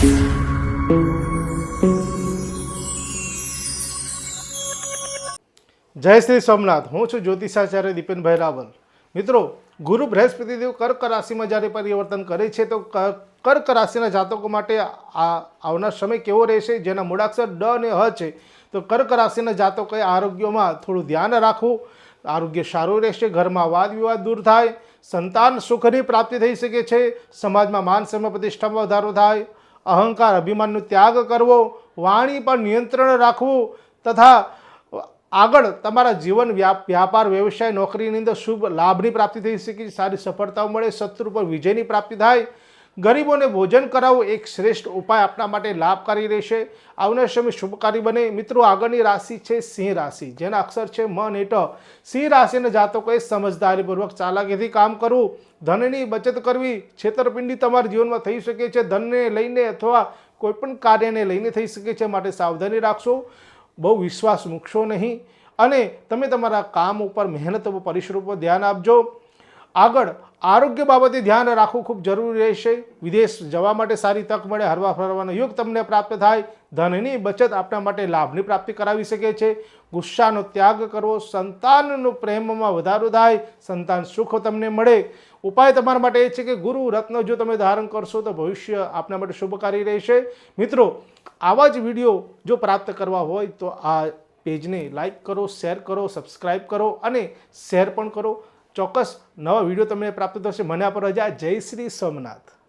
જય શ્રી સોમનાથ। હું છું જ્યોતિષાચાર્ય દીપેનભાઈ રાવલ। મિત્રો, ગુરુ બૃહસ્પતિદેવ કર્ક રાશિમાં જ્યારે પરિવર્તન કરે છે તો કર્ક રાશિના જાતકો માટે આવનાર સમય કેવો રહેશે, જેના મૂળાક્ષર ડ અને હ છે, તો કર્ક રાશિના જાતકોએ આરોગ્યમાં થોડું ધ્યાન રાખવું। આરોગ્ય સારું રહેશે, ઘરમાં વાદ વિવાદ દૂર થાય, સંતાન સુખની પ્રાપ્તિ થઈ શકે છે, સમાજમાં માન સન્માન પ્રતિષ્ઠામાં વધારો થાય, અહંકાર અભિમાનનો ત્યાગ કરવો, વાણી પર નિયંત્રણ રાખવું તથા આગળ તમારા જીવન વ્યાપાર વ્યવસાય નોકરીની અંદર શુભ લાભની પ્રાપ્તિ થઈ શકે, સારી સફળતાઓ મળે, શત્રુ પર વિજયની પ્રાપ્તિ થાય, ગરીબોને ભોજન કરાવવું એક શ્રેષ્ઠ ઉપાય આપણા માટે લાભકારી રહેશે। આવનાર સમય શુભકારી બને। મિત્રો, આગળની રાશિ છે સિંહ રાશિ, જેના અક્ષર છે મ અને ટ। સિંહ રાશિના જાતકોએ સમજદારીપૂર્વક ચાલાકીથી કામ કરવું, ધનની બચત કરવી, છેતરપિંડી તમારા જીવનમાં થઈ શકે છે, ધનને લઈને અથવા કોઈપણ કાર્યને લઈને થઈ શકે છે, માટે સાવધાની રાખશો, બહુ વિશ્વાસ મૂકશો નહીં અને તમે તમારા કામ ઉપર મહેનત ઉપર પરિશ્રમ ઉપર ધ્યાન આપજો। આગળ આરોગ્ય બાબતે ધ્યાન રાખવું ખૂબ જરૂરી રહેશે। વિદેશ જવા માટે સારી તક મળે, હરવા ફરવાનો યોગ તમને પ્રાપ્ત થાય, ધનની બચત આપણા માટે લાભની પ્રાપ્તિ કરાવી શકે છે, ગુસ્સાનો ત્યાગ કરવો, સંતાનનો પ્રેમમાં વધારો થાય, સંતાન સુખ તમને મળે। ઉપાય તમારા માટે એ છે કે ગુરુ રત્ન જો તમે ધારણ કરશો તો ભવિષ્ય આપના માટે શુભકારી રહેશે। મિત્રો, આવા જ વિડીયો જો પ્રાપ્ત કરવા હોય તો આ પેજને લાઈક કરો, શેર કરો, સબસ્ક્રાઈબ કરો અને શેર પણ કરો। ચોક્કસ નવા વિડીયો તમને પ્રાપ્ત થશે। મને આપો રજા। જય શ્રી સોમનાથ।